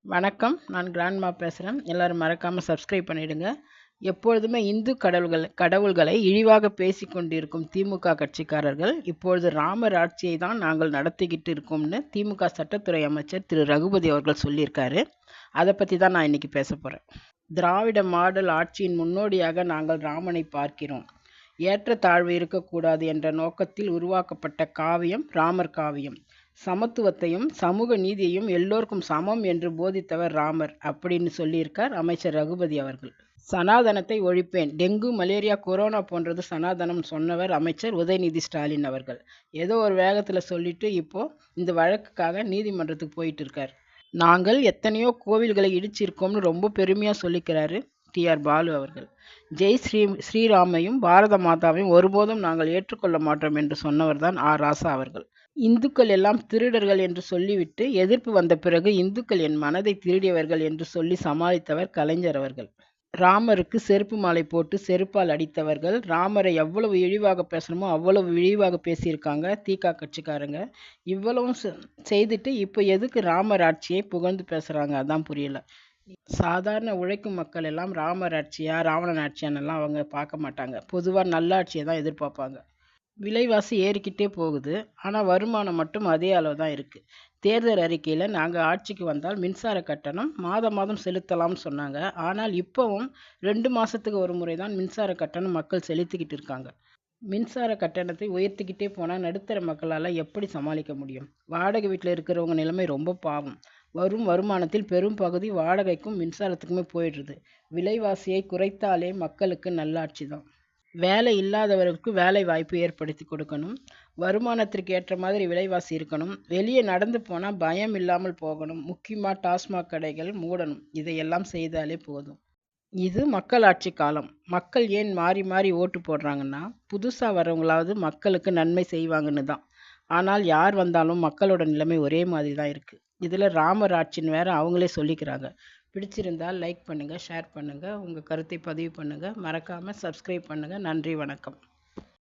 வணக்கம். நான் கிராண்ட்மா பேசுகிறேன். எல்லாரும் மறக்காமல் சப்ஸ்கிரைப் பண்ணிடுங்க. எப்பொழுதுமே இந்து கடவுள்களை இழிவாக பேசி கொண்டிருக்கும் திமுக கட்சிக்காரர்கள் இப்பொழுது ராமர் ஆட்சியை தான் நாங்கள் நடத்திக்கிட்டு இருக்கோம்னு திமுக சட்டத்துறை அமைச்சர் திரு ரகுபதி அவர்கள் சொல்லியிருக்காரு. அதை பற்றி தான் நான் இன்னைக்கு பேச போகிறேன். திராவிட மாடல் ஆட்சியின் முன்னோடியாக நாங்கள் ராமனை பார்க்கிறோம். ஏற்றத்தாழ்வு இருக்கக்கூடாது என்ற நோக்கத்தில் உருவாக்கப்பட்ட காவியம் ராமர் காவியம். சமத்துவத்தையும் சமூக நீதியையும் எல்லோருக்கும் சமம் என்று போதித்தவர் ராமர் அப்படின்னு சொல்லியிருக்கார் அமைச்சர் ரகுபதி அவர்கள். சனாதனத்தை ஒழிப்பேன், டெங்கு மலேரியா கொரோனா போன்றது சனாதனம் சொன்னவர் அமைச்சர் உதயநிதி ஸ்டாலின் அவர்கள். ஏதோ ஒரு வேகத்தில் சொல்லிட்டு இப்போ இந்த வழக்குக்காக நீதிமன்றத்துக்கு போயிட்டு இருக்கார். நாங்கள் எத்தனையோ கோவில்களை இடிச்சிருக்கோம்னு ரொம்ப பெருமையாக சொல்லிக்கிறாரு டிஆர் பாலு அவர்கள். ஜெய் ஸ்ரீராமையும் பாரத மாதாவையும் ஒருபோதும் நாங்கள் ஏற்றுக்கொள்ள மாட்டோம் என்று சொன்னவர் தான் ஆர் ராசா அவர்கள். இந்துக்கள் எல்லாம் திருடர்கள் என்று சொல்லிவிட்டு எதிர்ப்பு வந்த பிறகு இந்துக்கள் என் மனதை திருடியவர்கள் என்று சொல்லி சமாளித்தவர் கலைஞர் அவர்கள். ராமருக்கு செருப்பு மாலை போட்டு செருப்பால் அடித்தவர்கள். ராமரை எவ்வளவு இழிவாக பேசணுமோ அவ்வளவு இழிவாக பேசியிருக்காங்க தீகா கட்சிக்காரங்க. இவ்வளவும் செய்துட்டு இப்போ எதுக்கு ராமர் ஆட்சியை புகழ்ந்து பேசுகிறாங்க, அதான் புரியல. சாதாரண உழைக்கும் மக்கள் எல்லாம் ராமர் ஆட்சியா ராவணன் ஆட்சியானெல்லாம் அவங்க பார்க்க மாட்டாங்க. பொதுவாக நல்லாட்சியை தான் எதிர்பார்ப்பாங்க. விலைவாசி ஏறிக்கிட்டே போகுது, ஆனால் வருமானம் மட்டும் அதே அளவு தான் இருக்குது. தேர்தல் அறிக்கையில் நாங்கள் ஆட்சிக்கு வந்தால் மின்சார கட்டணம் மாதம் மாதம் செலுத்தலாம்னு சொன்னாங்க. ஆனால் இப்போவும் 2 மாதத்துக்கு ஒரு முறை தான் மின்சார கட்டணம் மக்கள் செலுத்திக்கிட்டு இருக்காங்க. மின்சார கட்டணத்தை உயர்த்திக்கிட்டே போனால் நடுத்தர மக்களால் எப்படி சமாளிக்க முடியும்? வாடகை வீட்டில் இருக்கிறவங்க நிலைமை ரொம்ப பாவம். வரும் வருமானத்தில் பெரும் பகுதி வாடகைக்கும் மின்சாரத்துக்குமே போயிடுறது. விலைவாசியை குறைத்தாலே மக்களுக்கு நல்லாட்சி தான். வேலை இல்லாதவருக்கு வேலை வாய்ப்பு ஏற்படுத்தி கொடுக்கணும். வருமானத்திற்கு ஏற்ற மாதிரி விலைவாசி இருக்கணும். வெளியே நடந்து போனால் பயம் இல்லாமல் போகணும். முக்கியமாக டாஸ்மாக் கடைகள் மூடணும். இதையெல்லாம் செய்தாலே போதும். இது மக்களாட்சி காலம். மக்கள் ஏன் மாறி மாறி ஓட்டு போடுறாங்கன்னா புதுசாக வரவங்களாவது மக்களுக்கு நன்மை செய்வாங்கன்னு தான். ஆனால் யார் வந்தாலும் மக்களோட நிலைமை ஒரே மாதிரி தான் இருக்குது. இதில் ராமர் ஆட்சின்னு வேற அவங்களே சொல்லிக்கிறாங்க. பிடிச்சிருந்தால் லைக் பண்ணுங்கள், ஷேர் பண்ணுங்கள், உங்கள் கருத்தை பதிவு பண்ணுங்கள். மறக்காமல் சப்ஸ்கிரைப் பண்ணுங்கள். நன்றி, வணக்கம்.